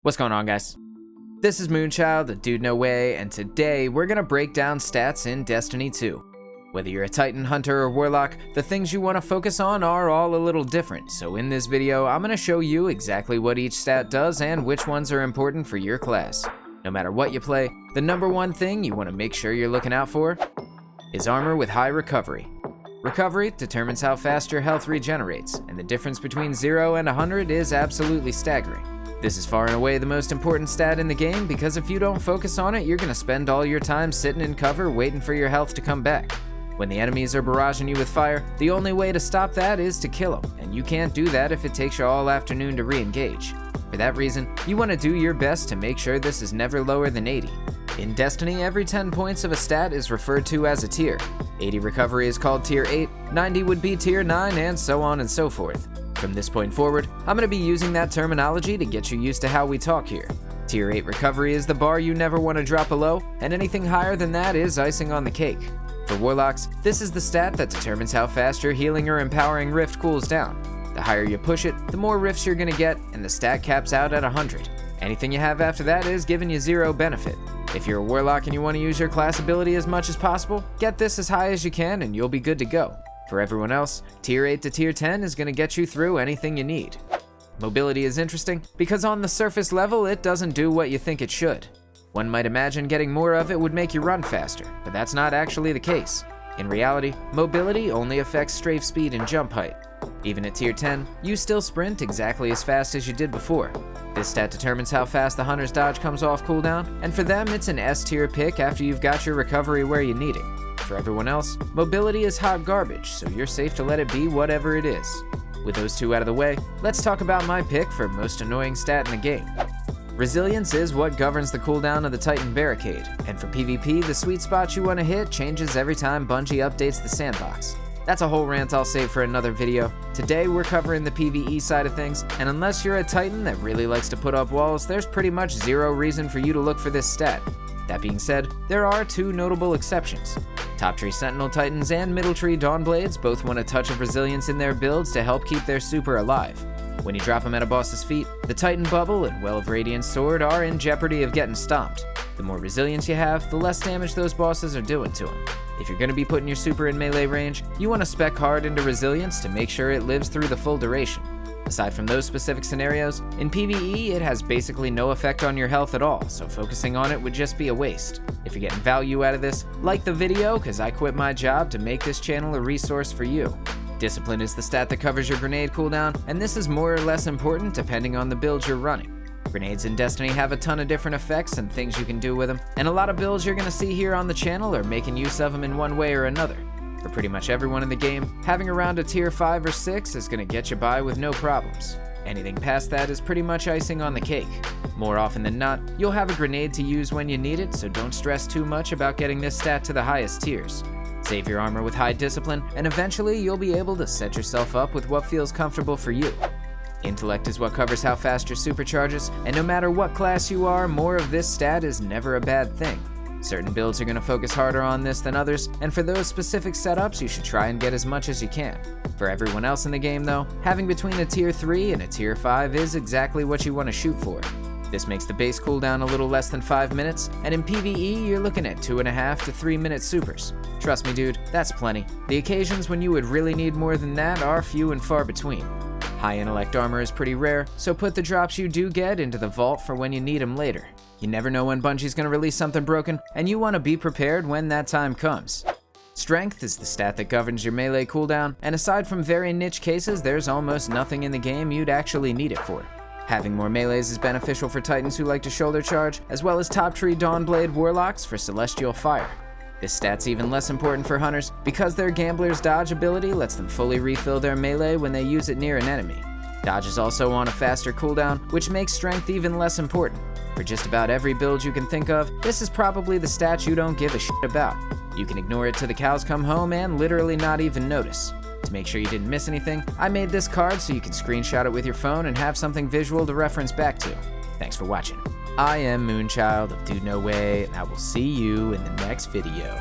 What's going on, guys? This is Moonchild, the dude no way, and today we're gonna break down stats in Destiny 2. Whether you're a Titan, Hunter, or Warlock, the things you want to focus on are all a little different, so in this video I'm gonna show you exactly what each stat does and which ones are important for your class. No matter what you play, the number one thing you want to make sure you're looking out for is armor with high recovery. Recovery determines how fast your health regenerates, and the difference between 0 and 100 is absolutely staggering. This is far and away the most important stat in the game because if you don't focus on it, you're going to spend all your time sitting in cover waiting for your health to come back. When the enemies are barraging you with fire, the only way to stop that is to kill them, and you can't do that if it takes you all afternoon to re-engage. For that reason, you want to do your best to make sure this is never lower than 80. In Destiny, every 10 points of a stat is referred to as a tier. 80 recovery is called tier 8, 90 would be tier 9, and so on and so forth. From this point forward, I'm going to be using that terminology to get you used to how we talk here. Tier 8 recovery is the bar you never want to drop below, and anything higher than that is icing on the cake. For Warlocks, this is the stat that determines how fast your healing or empowering rift cools down. The higher you push it, the more rifts you're going to get, and the stat caps out at 100. Anything you have after that is giving you 0 benefit. If you're a Warlock and you want to use your class ability as much as possible, get this as high as you can and you'll be good to go. For everyone else, tier 8 to tier 10 is going to get you through anything you need. Mobility is interesting because on the surface level it doesn't do what you think it should. One might imagine getting more of it would make you run faster, but that's not actually the case. In reality, mobility only affects strafe speed and jump height. Even at tier 10, you still sprint exactly as fast as you did before. This stat determines how fast the hunter's dodge comes off cooldown, and for them it's an S tier pick after you've got your recovery where you need it. For everyone else, mobility is hot garbage, so you're safe to let it be whatever it is. With those two out of the way, let's talk about my pick for most annoying stat in the game. Resilience is what governs the cooldown of the Titan Barricade, and for PvP, the sweet spot you want to hit changes every time Bungie updates the sandbox. That's a whole rant I'll save for another video. Today we're covering the PvE side of things, and unless you're a Titan that really likes to put up walls, there's pretty much 0 reason for you to look for this stat. That being said, there are 2 notable exceptions. Top Tree Sentinel Titans and Middle Tree Dawnblades both want a touch of resilience in their builds to help keep their super alive. When you drop them at a boss's feet, the Titan Bubble and Well of Radiance Sword are in jeopardy of getting stomped. The more resilience you have, the less damage those bosses are doing to them. If you're going to be putting your super in melee range, you want to spec hard into resilience to make sure it lives through the full duration. Aside from those specific scenarios, in PvE it has basically no effect on your health at all, so focusing on it would just be a waste. If you're getting value out of this, like the video, cause I quit my job to make this channel a resource for you. Discipline is the stat that covers your grenade cooldown, and this is more or less important depending on the build you're running. Grenades in Destiny have a ton of different effects and things you can do with them, and a lot of builds you're going to see here on the channel are making use of them in one way or another. For pretty much everyone in the game, having around a tier 5 or 6 is going to get you by with no problems. Anything past that is pretty much icing on the cake. More often than not, you'll have a grenade to use when you need it, so don't stress too much about getting this stat to the highest tiers. Save your armor with high discipline, and eventually you'll be able to set yourself up with what feels comfortable for you. Intellect is what covers how fast your supercharges, and no matter what class you are, more of this stat is never a bad thing. Certain builds are going to focus harder on this than others, and for those specific setups, you should try and get as much as you can. For everyone else in the game though, having between a tier 3 and a tier 5 is exactly what you want to shoot for. This makes the base cooldown a little less than 5 minutes, and in PvE you're looking at 2.5 to 3 minute supers. Trust me dude, that's plenty. The occasions when you would really need more than that are few and far between. High intellect armor is pretty rare, so put the drops you do get into the vault for when you need them later. You never know when Bungie's going to release something broken, and you want to be prepared when that time comes. Strength is the stat that governs your melee cooldown, and aside from very niche cases, there's almost nothing in the game you'd actually need it for. Having more melees is beneficial for Titans who like to shoulder charge, as well as Top Tree Dawnblade Warlocks for Celestial Fire. This stat's even less important for Hunters because their Gambler's dodge ability lets them fully refill their melee when they use it near an enemy. Dodge is also on a faster cooldown, which makes strength even less important. For just about every build you can think of, this is probably the stat you don't give a shit about. You can ignore it till the cows come home and literally not even notice. To make sure you didn't miss anything, I made this card so you can screenshot it with your phone and have something visual to reference back to. Thanks for watching. I am Moonchild of Dude No Way, and I will see you in the next video.